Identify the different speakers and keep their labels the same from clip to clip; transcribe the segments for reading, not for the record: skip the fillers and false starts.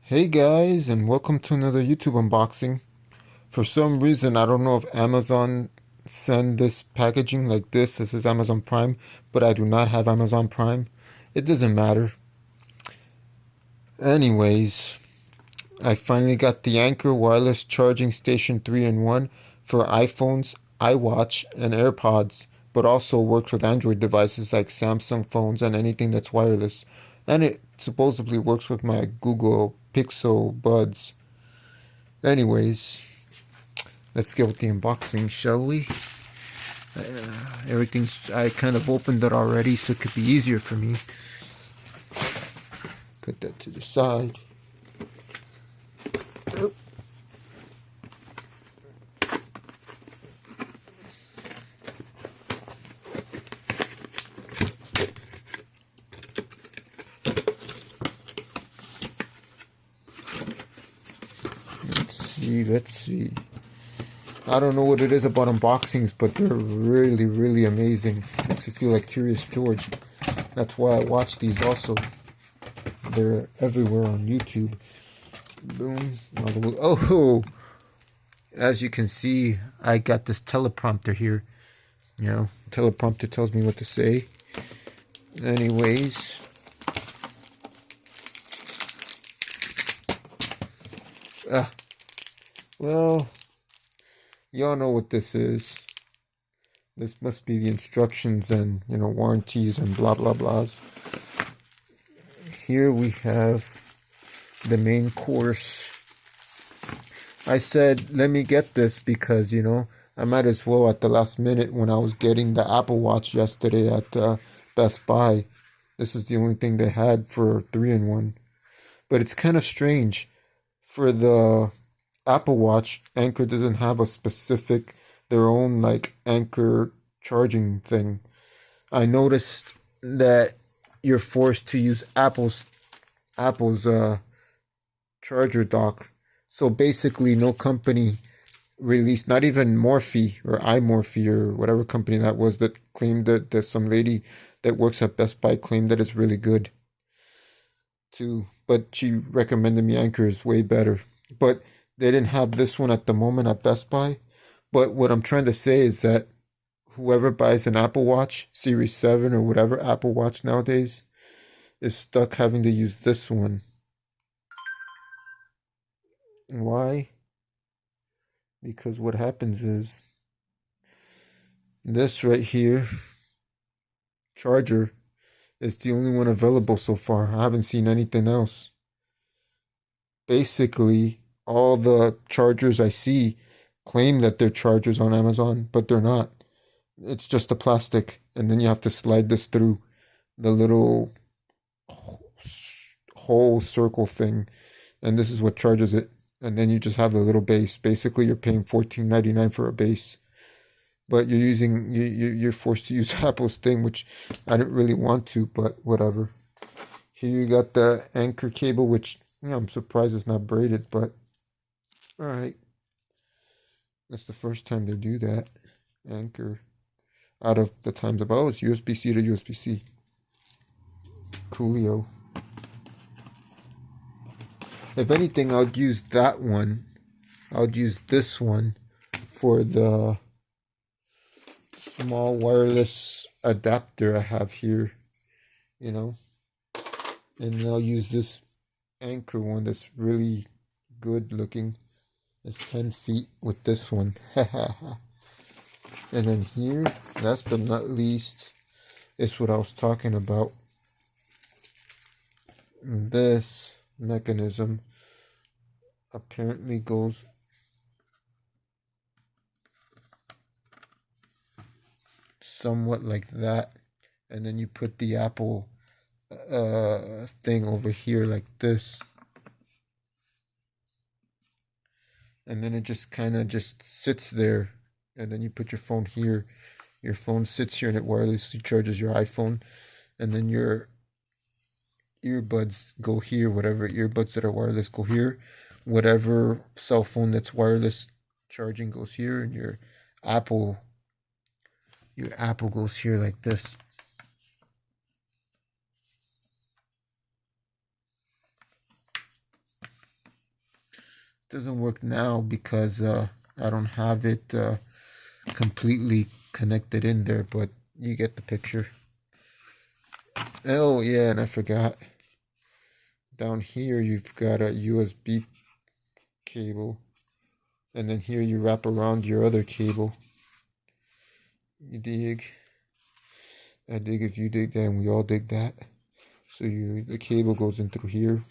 Speaker 1: Hey guys, and welcome to another YouTube unboxing. For some reason, I don't know if Amazon send this packaging like this. This is Amazon Prime, but I do not have Amazon Prime. It doesn't matter. Anyways, I finally got the Anker wireless charging station 3-in-1 for iPhones, iWatch, and AirPods, but also works with Android devices like Samsung phones and anything that's wireless. And it supposedly works with my Google Pixel Buds. Anyways, let's get with the unboxing, shall we? I kind of opened it already, so it could be easier for me. Put that to the side. Oh. Let's see. I don't know what it is about unboxings, but they're really, really amazing. Makes you feel like Curious George. That's why I watch these also. They're everywhere on YouTube. Boom. Oh, as you can see, I got this teleprompter here. You know, teleprompter tells me what to say. Anyways. Well, y'all know what this is. This must be the instructions and, warranties and blah, blah, blahs. Here we have the main course. I said, let me get this because, I might as well at the last minute when I was getting the Apple Watch yesterday at Best Buy. This is the only thing they had for 3-in-1. But it's kind of strange. For the Apple Watch, Anker doesn't have a specific, their own like Anker charging thing. I noticed that you're forced to use Apple's charger dock. So basically no company released, not even Morphe or iMorphe or whatever company that was that claimed that there's some lady that works at Best Buy claimed that it's really good too. But she recommended me Anker is way better. But they didn't have this one at the moment at Best Buy. But what I'm trying to say is that whoever buys an Apple Watch, Series 7 or whatever Apple Watch nowadays, is stuck having to use this one. Why? Because what happens is this right here, charger, is the only one available so far. I haven't seen anything else. Basically, all the chargers I see claim that they're chargers on Amazon, but they're not. It's just a plastic, and then you have to slide this through the little whole circle thing, and this is what charges it. And then you just have a little base. Basically, you're paying $14.99 for a base, but you're forced to use Apple's thing, which I didn't really want to, but whatever. Here you got the Anker cable, which I'm surprised it's not braided, but all right. That's the first time they do that. Anker. Out of the times of, it's USB-C to USB-C. Coolio. If anything, I would use that one. I would use this one for the small wireless adapter I have here, and I'll use this Anker one that's really good looking. It's 10 feet with this one. And then here, last but not least, is what I was talking about. This mechanism apparently goes somewhat like that, and then you put the Apple thing over here like this, and then it just kind of just sits there, and then you put your phone here. Your phone sits here and it wirelessly charges your iPhone, and then your earbuds go here. Whatever earbuds that are wireless go here, whatever cell phone that's wireless charging goes here, and your Apple goes here like this. doesn't work now because I don't have it completely connected in there, but you get the picture. Oh yeah, and I forgot. Down here you've got a USB cable, and then here you wrap around your other cable. You dig? I dig if you dig that, and we all dig that. So the cable goes in through here.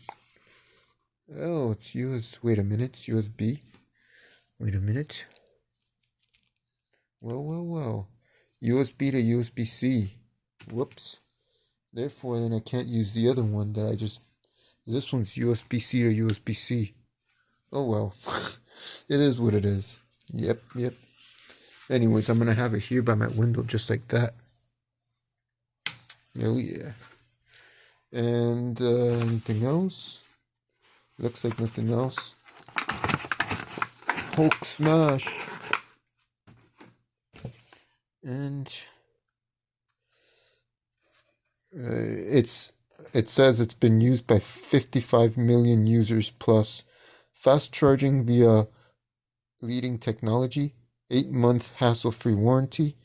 Speaker 1: Oh, it's wait a minute, it's USB. Wait a minute. Well. USB to USB-C. Whoops. Therefore, then I can't use the other one that I just... This one's USB-C to USB-C. Oh well. It is what it is. Yep. Anyways, I'm going to have it here by my window just like that. Oh yeah. And anything else? Looks like nothing else. Hulk smash. And it says it's been used by 55 million users plus. Fast charging via leading technology. 8-month hassle-free warranty.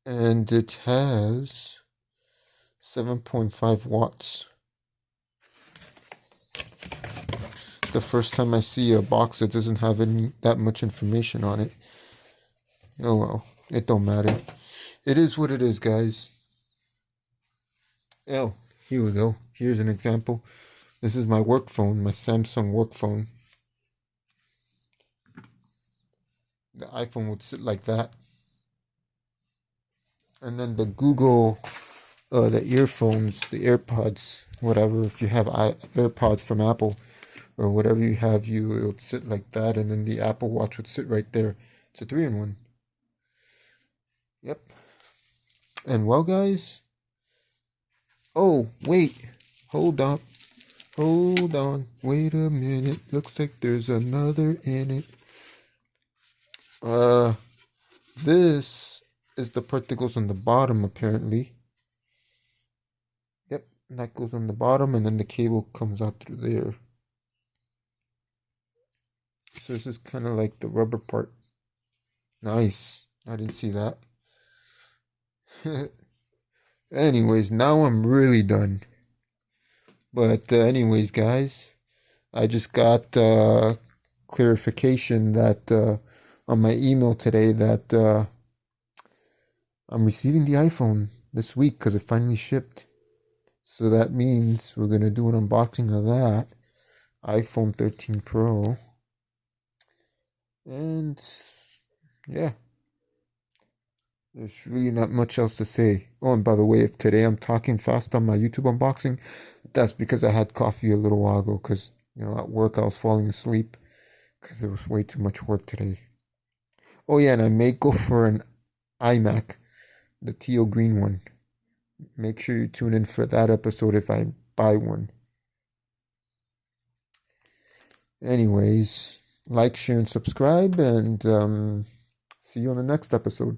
Speaker 1: And it has 7.5 watts. The first time I see a box that doesn't have that much information on it. Oh well, it don't matter. It is what it is, guys. Oh, here we go. Here's an example. This is my work phone, my Samsung work phone. The iPhone would sit like that. And then the Google, the earphones, the AirPods, whatever, if you have AirPods from Apple, or whatever you have, it would sit like that, and then the Apple Watch would sit right there. It's a 3-in-1. Yep. And well, guys. Oh, wait. Hold on. Wait a minute. Looks like there's another in it. This is the part that goes on the bottom, apparently. Yep, that goes on the bottom, and then the cable comes out through there. So this is kind of like the rubber part. Nice. I didn't see that. Anyways, now I'm really done. But anyways, guys, I just got clarification that on my email today that I'm receiving the iPhone this week because it finally shipped. So that means we're going to do an unboxing of that iPhone 13 Pro. And yeah, there's really not much else to say. Oh, and by the way, if today I'm talking fast on my YouTube unboxing, that's because I had coffee a little while ago because, at work I was falling asleep because there was way too much work today. Oh yeah, and I may go for an iMac, the teal green one. Make sure you tune in for that episode if I buy one. Anyways, like, share, and subscribe, and see you on the next episode.